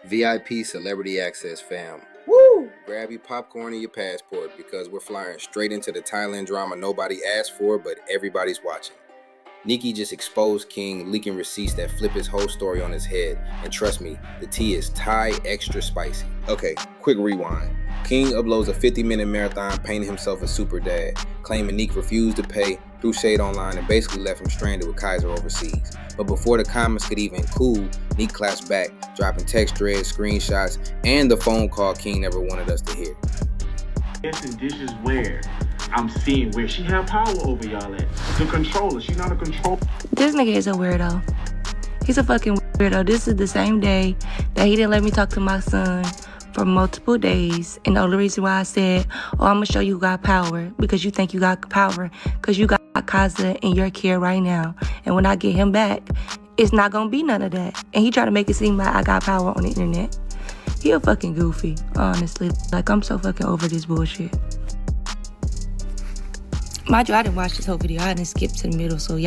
VIP celebrity access, fam. Woo! Grab your popcorn and your passport because we're flying straight into the Thailand drama nobody asked for, but everybody's watching. Nique just exposed King, leaking receipts that flip his whole story on his head. And trust me, the tea is Thai extra spicy. Okay, quick rewind. King uploads a 50-minute marathon painting himself a super dad, claiming Nique refused to pay, threw shade online, and basically left him stranded with Kaiser overseas. But before the comments could even cool, Nique claps back, dropping text threads, screenshots, and the phone call King never wanted us to hear. This is where I'm seeing where she had power over y'all at. The controller. She's not a controller. This nigga is a weirdo. He's a fucking weirdo. This is the same day that he didn't let me talk to my son for multiple days. And the only reason why I said, oh, I'm going to show you who got power. Because you think you got power. Because you got Kaza in your care right now. And when I get him back, it's not going to be none of that. And he tried to make it seem like I got power on the internet. He a fucking goofy, honestly. Like, I'm so fucking over this bullshit. Mind you, I didn't watch this whole video. I didn't skip to the middle, so I'm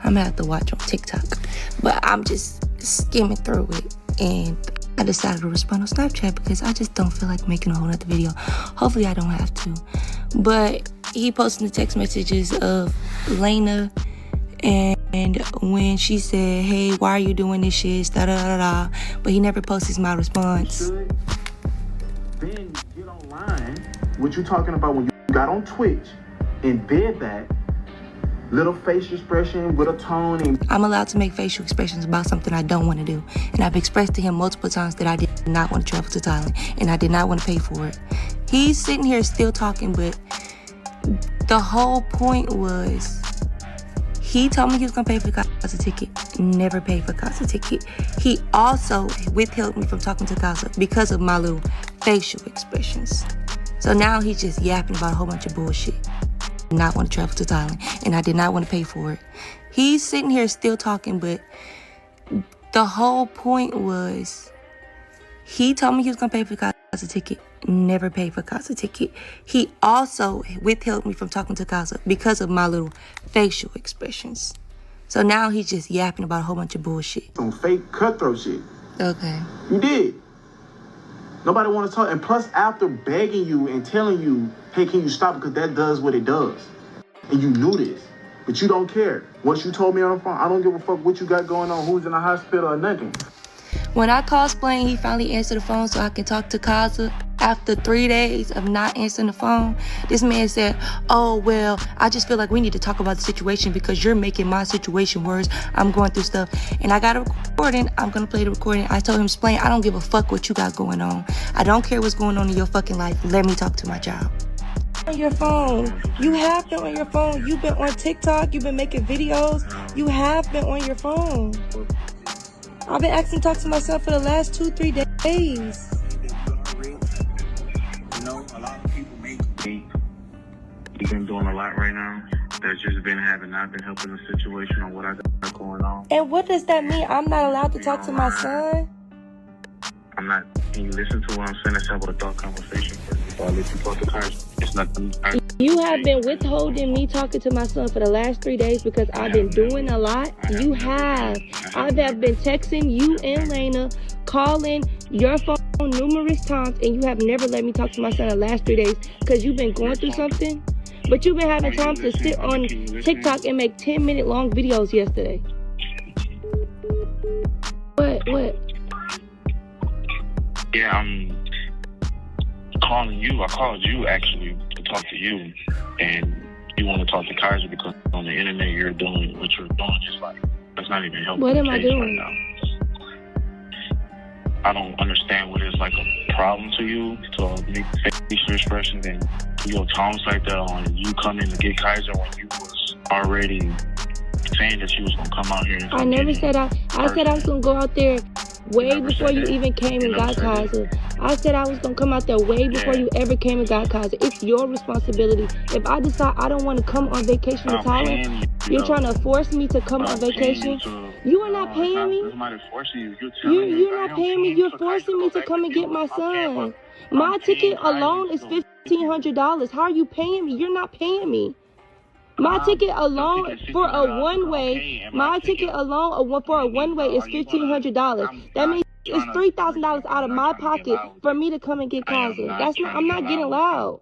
gonna have to watch on TikTok. But I'm just skimming through it, and I decided to respond on Snapchat because I just don't feel like making a whole other video. Hopefully I don't have to. But he posted the text messages of Laina, and when she said, hey, why are you doing this shit, da da da da, but he never posted my response. Then get online. What you talking about when you got on Twitch and did that little facial expression with a tone? And I'm allowed to make facial expressions about something I don't want to do. And I've expressed to him multiple times that I did not want to travel to Thailand and I did not want to pay for it. He's sitting here still talking, but the whole point was he told me he was going to pay for Kaza's ticket. Never paid for Kaza's ticket. He also withheld me from talking to Kaza because of my little facial expressions. So now he's just yapping about a whole bunch of bullshit. Not want to travel to Thailand, and I did not want to pay for it. He's sitting here still talking, but the whole point was he told me he was going to pay for Kaza's ticket. Never paid for Kaza's ticket. He also withheld me from talking to Kaza because of my little facial expressions. So now he's just yapping about a whole bunch of bullshit. Some fake cutthroat shit. Okay. You did. Nobody want to talk. And plus, after begging you and telling you, hey, can you stop? Because that does what it does. And you knew this. But you don't care. Once you told me on the phone, I don't give a fuck what you got going on, who's in the hospital or nothing. When I called Splain, he finally answered the phone so I can talk to Kaza. After 3 days of not answering the phone, this man said, oh, well, I just feel like we need to talk about the situation because you're making my situation worse. I'm going through stuff. And I got a recording. I'm going to play the recording. I told him, Splain, I don't give a fuck what you got going on. I don't care what's going on in your fucking life. Let me talk to my child. On your phone. You have been on your phone. You've been on TikTok. You've been making videos. You have been on your phone. I've been asking to talk to myself for the last 2-3 days. You know, a lot of people make me. You've been doing a lot right now. That's just been not been helping the situation on what I got going on. And what does that mean? I'm not allowed to talk to my son? I'm not. Can you listen to what I'm saying? Let's have a thought conversation first before I let you talk to Kaiser. It's nothing. You have been withholding me talking to my son for the last 3 days because I've been doing a lot. You have. I have been texting you and Laina, calling your phone numerous times, and you have never let me talk to my son the last 3 days because you've been going through something. But you've been having time to sit on TikTok and make 10-minute long videos yesterday. What? Yeah, I'm calling you. I called you actually to talk to you, and you want to talk to Kaiser because on the internet you're doing what you're doing. Just like that's not even helping. What am I doing right now? I don't understand what is like a problem to you to make facial expressions and your tones like that on you coming to get Kaiser when you was already saying that you was gonna come out here. And I never said I said I was gonna go out there way before you even came and got Kaiser. I said I was going to come out there way before you ever came and got Kaiser. It's your responsibility. If I decide I don't want to come on vacation to Thailand, you're trying to force me to come on vacation. You are not paying me. You're not paying me. You're forcing me to come and get my son. My ticket alone is $1,500. How are you paying me? You're not paying me. My ticket alone for a one-way, my ticket alone for a one-way is $1,500. That means It's $3,000 out of my pocket for me to come and get Kaiser. That's not. I'm not getting loud.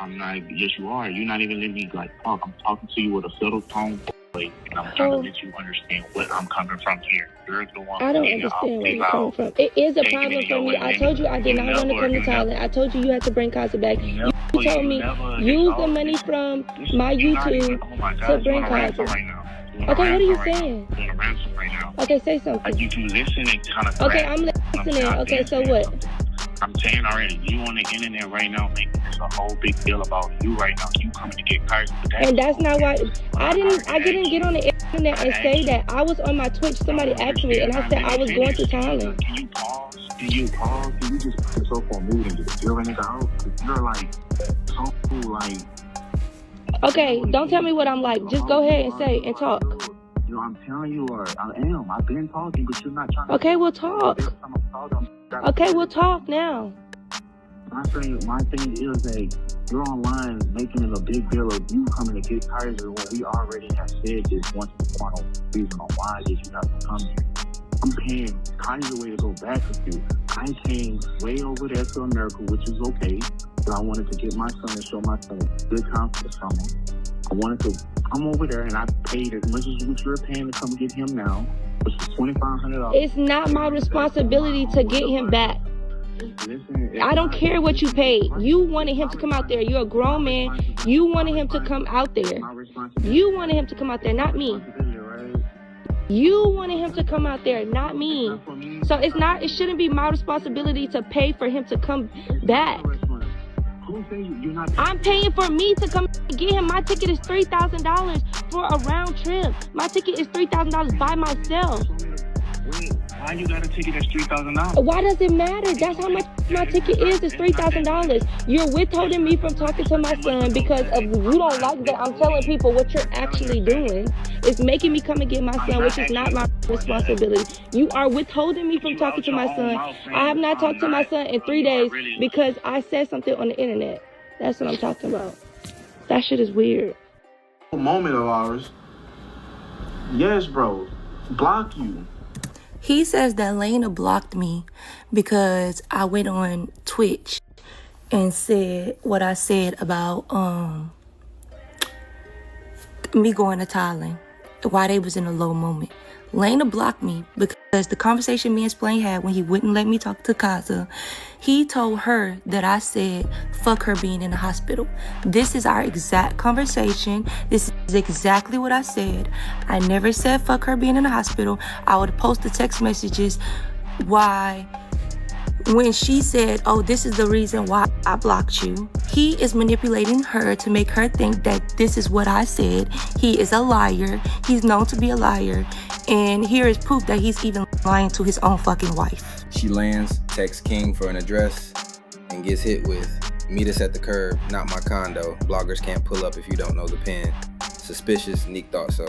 I'm not. Yes, you are. You're not even letting me like talk. I'm talking to you with a settled tone, and I'm trying to let you understand what I'm coming from here. You're the one. I don't understand where you're coming from. It is a problem for me. I told you I did not want to come to Thailand. I told you had to bring Kaiser back. You told me use the money from my YouTube to bring Kaiser. Okay, what are you saying? Okay, say something. Like you can listen and kind of. Okay, I'm listening. Okay, so what? I'm saying already, you on the internet right now making this a whole big deal about you right now. You coming to get Kaiser. And that's not why I didn't get on the internet and say that. I was on my Twitch. Somebody asked me, and I said I was going to Thailand. Can you pause? Can you pause? Can you just put yourself on mute and just feel a nigga out? You're like so like. Okay, don't tell me what I'm like. Just go ahead and say and talk. You know, I'm telling you, I am. I've been talking, but you're not trying to. Okay, we'll talk. Okay, we'll talk now. My thing is that you're online making it a big deal of you coming to get Kaiser when we already have said this once upon a reason on why did you have to come here. I'm paying Kaiser way to go back with you. I came way over there to America, which is okay, but I wanted to get my son and show my son a good time for the summer. I wanted to come over there, and I paid as much as what you're paying to come get him now, which is $2,500. It's not my responsibility to get him back. I don't care what you paid. You wanted him to come out there. You're a grown man. You wanted him to come out there. You wanted him to come out there, not me. You wanted him to come out there, not me. So it shouldn't be my responsibility to pay for him to come back. I'm paying for me to come get him. My ticket is $3,000 for a round trip. My ticket is $3,000 by myself. Why you got a ticket that's $3,000? Why does it matter? That's how much my ticket is. It's $3,000. You're withholding me from talking to my son because of you don't like that I'm telling people what you're actually doing. It's making me come and get my son, which is not my responsibility. You are withholding me from talking to my son. I have not talked to my son in 3 days because I said something on the internet. That's what I'm talking about. That shit is weird. Moment of ours. Yes, bro. Block you. He says that Laina blocked me because I went on Twitch and said what I said about me going to Thailand while they was in a low moment. Laina blocked me because the conversation me and Splain had when he wouldn't let me talk to Kaza, he told her that I said, fuck her being in the hospital. This is our exact conversation. This is exactly what I said. I never said fuck her being in the hospital. I would post the text messages when she said, oh, this is the reason why I blocked you. He is manipulating her to make her think that this is what I said. He is a liar. He's known to be a liar. And here is proof that he's even lying to his own fucking wife. She lands, texts King for an address, and gets hit with, meet us at the curb, not my condo. Bloggers can't pull up if you don't know the pin. Suspicious, Nique thought so.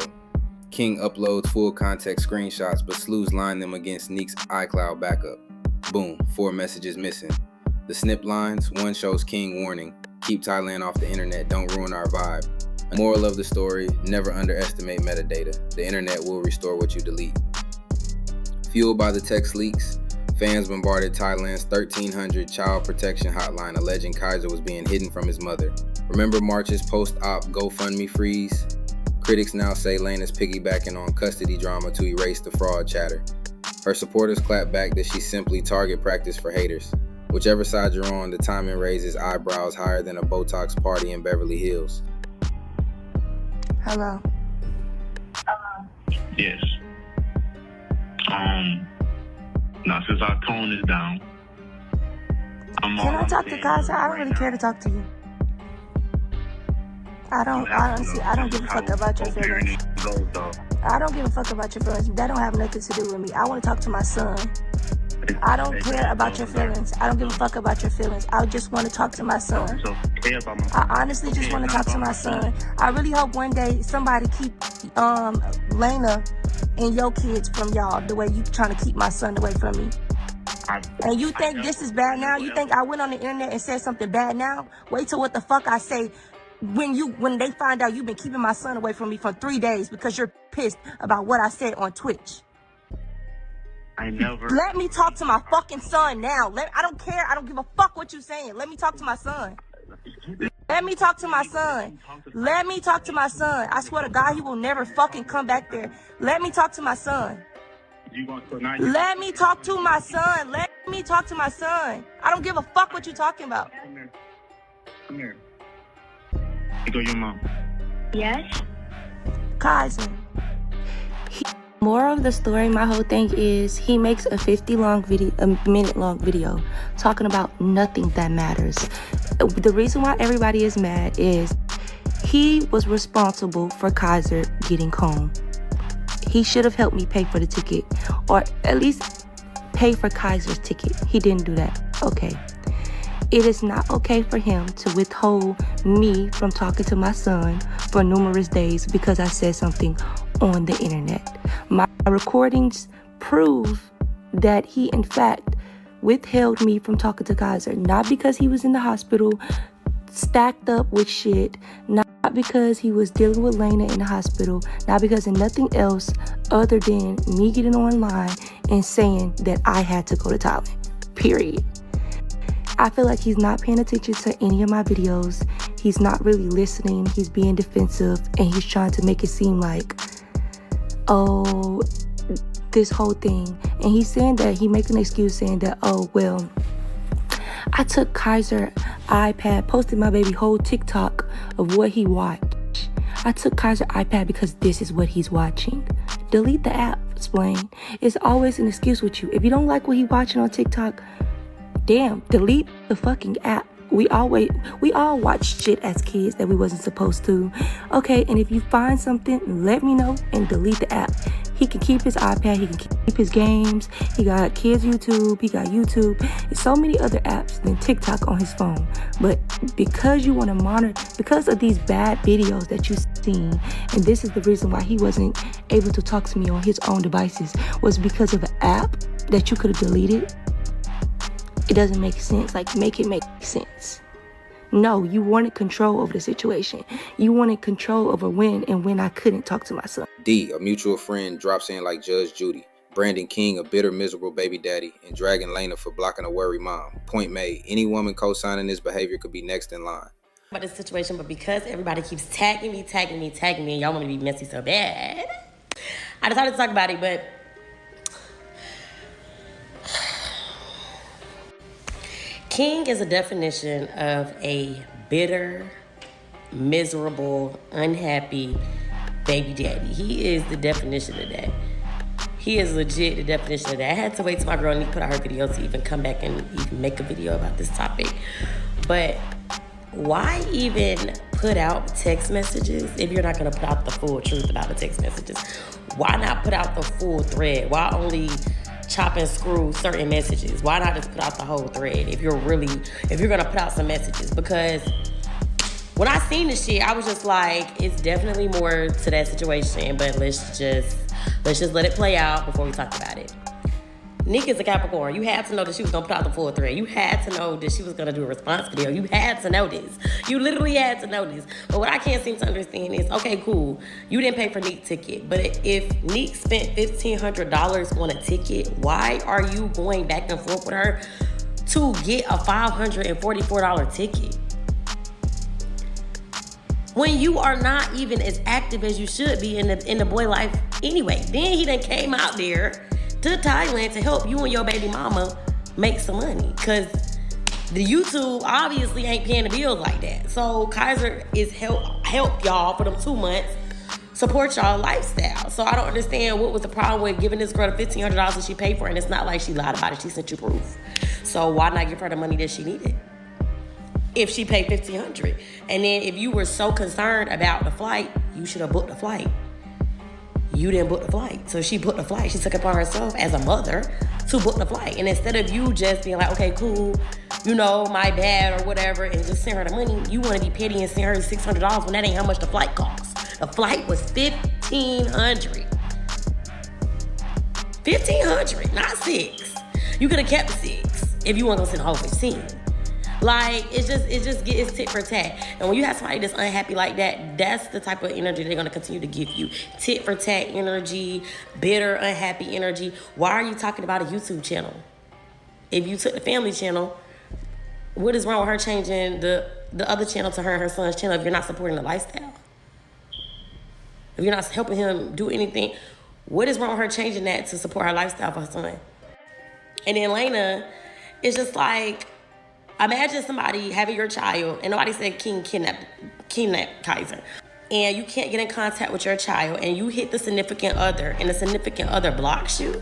King uploads full context screenshots, but slews line them against Nique's iCloud backup. Boom, 4 messages missing. The snip lines, one shows King warning, keep Thailand off the internet, don't ruin our vibe. A moral of the story, never underestimate metadata. The internet will restore what you delete. Fueled by the text leaks, fans bombarded Thailand's 1300 child protection hotline alleging Kaiser was being hidden from his mother. Remember March's post-op GoFundMe freeze? Critics now say Laina's piggybacking on custody drama to erase the fraud chatter. Her supporters clap back that she's simply target practice for haters. Whichever side you're on, the timing raises eyebrows higher than a Botox party in Beverly Hills. Hello. Yes. Now since our tone is down, Can I talk to Kaiser? I don't really care to talk to you. I don't give a fuck about your feelings. I don't give a fuck about your feelings. That don't have nothing to do with me. I want to talk to my son. I don't care about your feelings. I don't give a fuck about your feelings. I just want to talk to my son. I honestly just want to talk to my son. I really hope one day somebody keep Laina and your kids from y'all the way you trying to keep my son away from me. And you think this is bad now? You think I went on the internet and said something bad now? Wait till what the fuck I say when they find out you've been keeping my son away from me for 3 days because you're pissed about what I said on Twitch. I never. Let me talk to my fucking son now. I don't care. I don't give a fuck what you're saying. Let me talk to my son. Let me talk to my son. Let me talk to my son. I swear to God, he will never fucking come back there. Let me talk to my son. Let me talk to my son. Let me talk to my son. I don't give a fuck what you're talking about. Come here. Come here. Here go your mom. Yes? Kaiser. Moral of the story, my whole thing is he makes a minute long video talking about nothing that matters. The reason why everybody is mad is he was responsible for Kaiser getting home. He should have helped me pay for the ticket, or at least pay for Kaiser's ticket. He didn't do that. Okay. It is not okay for him to withhold me from talking to my son for numerous days because I said something on the internet. My recordings prove that he, in fact, withheld me from talking to Kaiser, not because he was in the hospital stacked up with shit, not because he was dealing with Laina in the hospital, not because of nothing else other than me getting online and saying that I had to go to Thailand, period. I feel like he's not paying attention to any of my videos. He's not really listening. He's being defensive, and he's trying to make it seem like, oh, this whole thing. And he's saying that, he making an excuse saying that, oh, well, I took Kaiser iPad, posted my baby whole TikTok of what he watched. I took Kaiser iPad because this is what he's watching. Delete the app, explain. It's always an excuse with you. If you don't like what he's watching on TikTok, damn, delete the fucking app. We all watched shit as kids that we wasn't supposed to. Okay, and if you find something, let me know and delete the app. He can keep his iPad, he can keep his games, he got kids YouTube, he got YouTube. There's so many other apps than TikTok on his phone. But because you want to monitor, because of these bad videos that you've seen, and this is the reason why he wasn't able to talk to me on his own devices, was because of an app that you could have deleted. It doesn't make sense. Like, make it make sense. No, you wanted control over the situation. You wanted control over when and when I couldn't talk to my son. D, a mutual friend, drops in like Judge Judy. Brandon King, a bitter, miserable baby daddy, and dragging Laina for blocking a worried mom. Point made. Any woman co-signing this behavior could be next in line. About this situation, but because everybody keeps tagging me, and y'all want to be messy so bad, I decided to talk about it, but King is a definition of a bitter, miserable, unhappy baby daddy. He is the definition of that. He is legit the definition of that. I had to wait till my girl Nique put out her video to even come back and even make a video about this topic. But why even put out text messages if you're not going to put out the full truth about the text messages? Why not put out the full thread? Why only chop and screw certain messages? Why not just put out the whole thread if you're gonna put out some messages? Because when I seen this shit, I was just like, it's definitely more to that situation, but let's just let it play out before we talk about it. Nique is a Capricorn. You had to know that she was gonna put out the full thread. You had to know that she was gonna do a response video. You had to know this. You literally had to know this. But what I can't seem to understand is, okay, cool, you didn't pay for Nique's ticket, but if Nique spent $1,500 on a ticket, why are you going back and forth with her to get a $544 ticket? When you are not even as active as you should be in the boy life anyway. Then he done came out there to Thailand to help you and your baby mama make some money. Because the YouTube obviously ain't paying the bills like that. So Kaiser is help y'all for them 2 months, support y'all lifestyle. So I don't understand what was the problem with giving this girl the $1,500 that she paid for, and it's not like she lied about it. She sent you proof. So why not give her the money that she needed if she paid $1,500? And then if you were so concerned about the flight, you should have booked the flight. You didn't book the flight. So she booked the flight. She took it upon herself as a mother to book the flight. And instead of you just being like, okay, cool, you know, my bad or whatever, and just send her the money, you want to be petty and send her $600 when that ain't how much the flight costs. The flight was $1,500. $1,500, not $6. You could have kept $6 if you want to send the whole 15. Like, it's tit for tat. And when you have somebody that's unhappy like that, that's the type of energy they're going to continue to give you. Tit for tat energy, bitter, unhappy energy. Why are you talking about a YouTube channel? If you took the family channel, what is wrong with her changing the other channel to her and her son's channel if you're not supporting the lifestyle? If you're not helping him do anything, what is wrong with her changing that to support her lifestyle for her son? And then Laina, it's just like, imagine somebody having your child, and nobody said King kidnapped Kaiser, and you can't get in contact with your child, and you hit the significant other, and the significant other blocks you.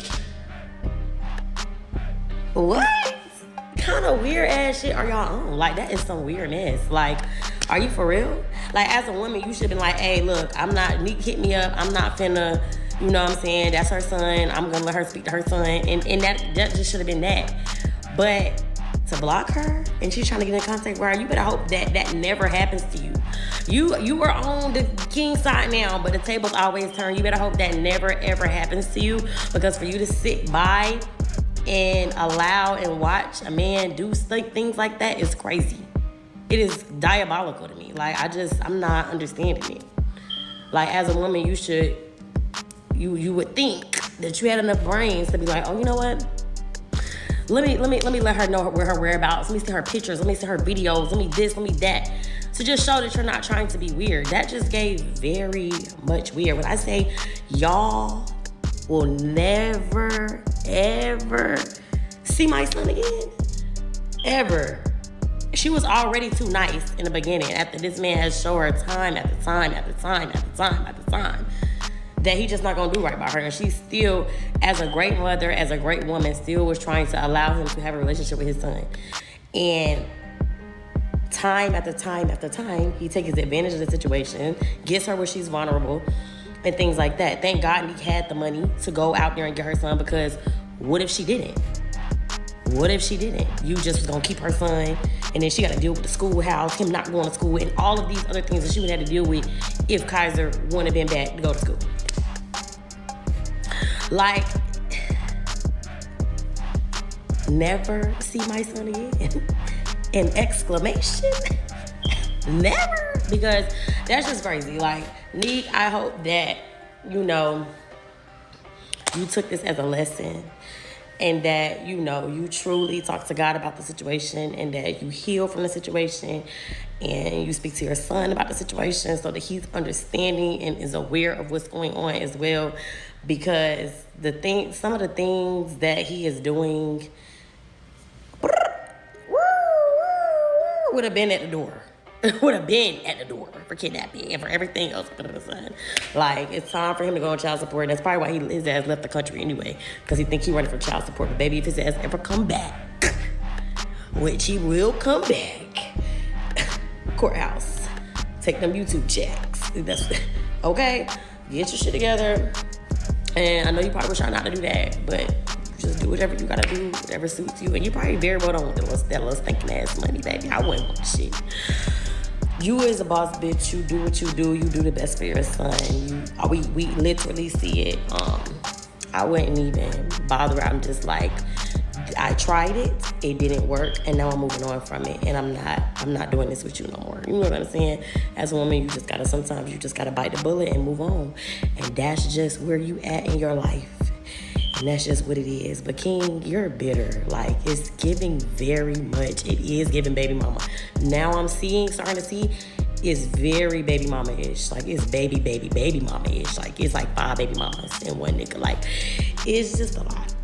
What kind of weird ass shit are y'all on? Like, that is some weirdness. Like, are you for real? Like, as a woman, you should have been like, hey, look, Nique hit me up. I'm not finna, you know what I'm saying? That's her son. I'm gonna let her speak to her son. And that just should have been that. But to block her and she's trying to get in contact with her, you better hope that never happens to you. You are on the King side now, but the tables always turn. You better hope that never ever happens to you, because for you to sit by and allow and watch a man do things like that is crazy. It is diabolical to me. Like, I'm not understanding it. Like, as a woman, you would think that you had enough brains to be like, oh, you know what? Let me let her know where her whereabouts. Let me see her pictures. Let me see her videos. Let me this, let me that. To just show that you're not trying to be weird. That just gave very much weird. When I say y'all will never, ever see my son again, ever. She was already too nice in the beginning after this man has shown her time after time that he just not gonna do right by her. And she still, as a great mother, as a great woman, still was trying to allow him to have a relationship with his son. And time after time, he takes advantage of the situation, gets her where she's vulnerable, and things like that. Thank God Nique had the money to go out there and get her son, because what if she didn't? What if she didn't? You just was gonna keep her son, and then she gotta deal with the schoolhouse, him not going to school, and all of these other things that she would have to deal with if Kaiser wouldn't have been back to go to school. Like, never see my son again? An exclamation? Never? Because that's just crazy. Like, Nique, I hope that, you took this as a lesson, and that, you truly talk to God about the situation, and that you heal from the situation, and you speak to your son about the situation so that he's understanding and is aware of what's going on as well. Because some of the things that he is doing would have been at the door. Would have been at the door for kidnapping and for everything else under the sun. Like, it's time for him to go on child support. And that's probably why his ass left the country anyway, because he think he running for child support. But baby, if his ass ever come back, which he will come back, courthouse, take them YouTube checks. That's okay. Get your shit together. And I know you probably was trying not to do that, but just do whatever you gotta do, whatever suits you. And you probably very well don't want that little stinking ass money, baby. I wouldn't want shit. You as a boss bitch, you do what you do. You do the best for your son. We literally see it. I wouldn't even bother. I'm just like, I tried it didn't work, and now I'm moving on from it, and I'm not doing this with you no more. You know what I'm saying? As a woman, sometimes you just gotta bite the bullet and move on, and that's just where you at in your life, and that's just what it is. But King, you're bitter. Like, it's giving very much. It is giving baby mama. Now I'm starting to see, it's very baby mama-ish. Like, it's baby mama-ish. Like, it's like 5 baby mamas and one nigga. Like, it's just a lot.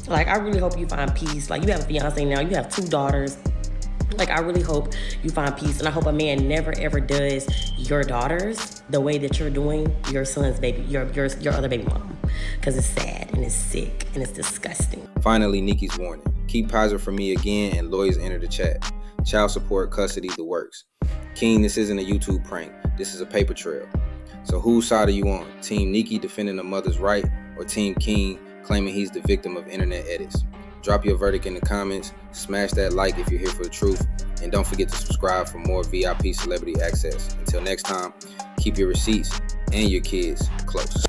Like, I really hope you find peace. Like, you have a fiance now. You have 2 daughters. Like, I really hope you find peace. And I hope a man never, ever does your daughters the way that you're doing your son's baby, your other baby mom. Because it's sad, and it's sick, and it's disgusting. Finally, Nique's warning. Keep Kaiser from me again, and lawyers enter the chat. Child support, custody, the works. King, this isn't a YouTube prank. This is a paper trail. So whose side are you on? Team Nique defending the mother's right, or Team King claiming he's the victim of internet edits? Drop your verdict in the comments, smash that like if you're here for the truth, and don't forget to subscribe for more VIP celebrity access. Until next time, keep your receipts and your kids close.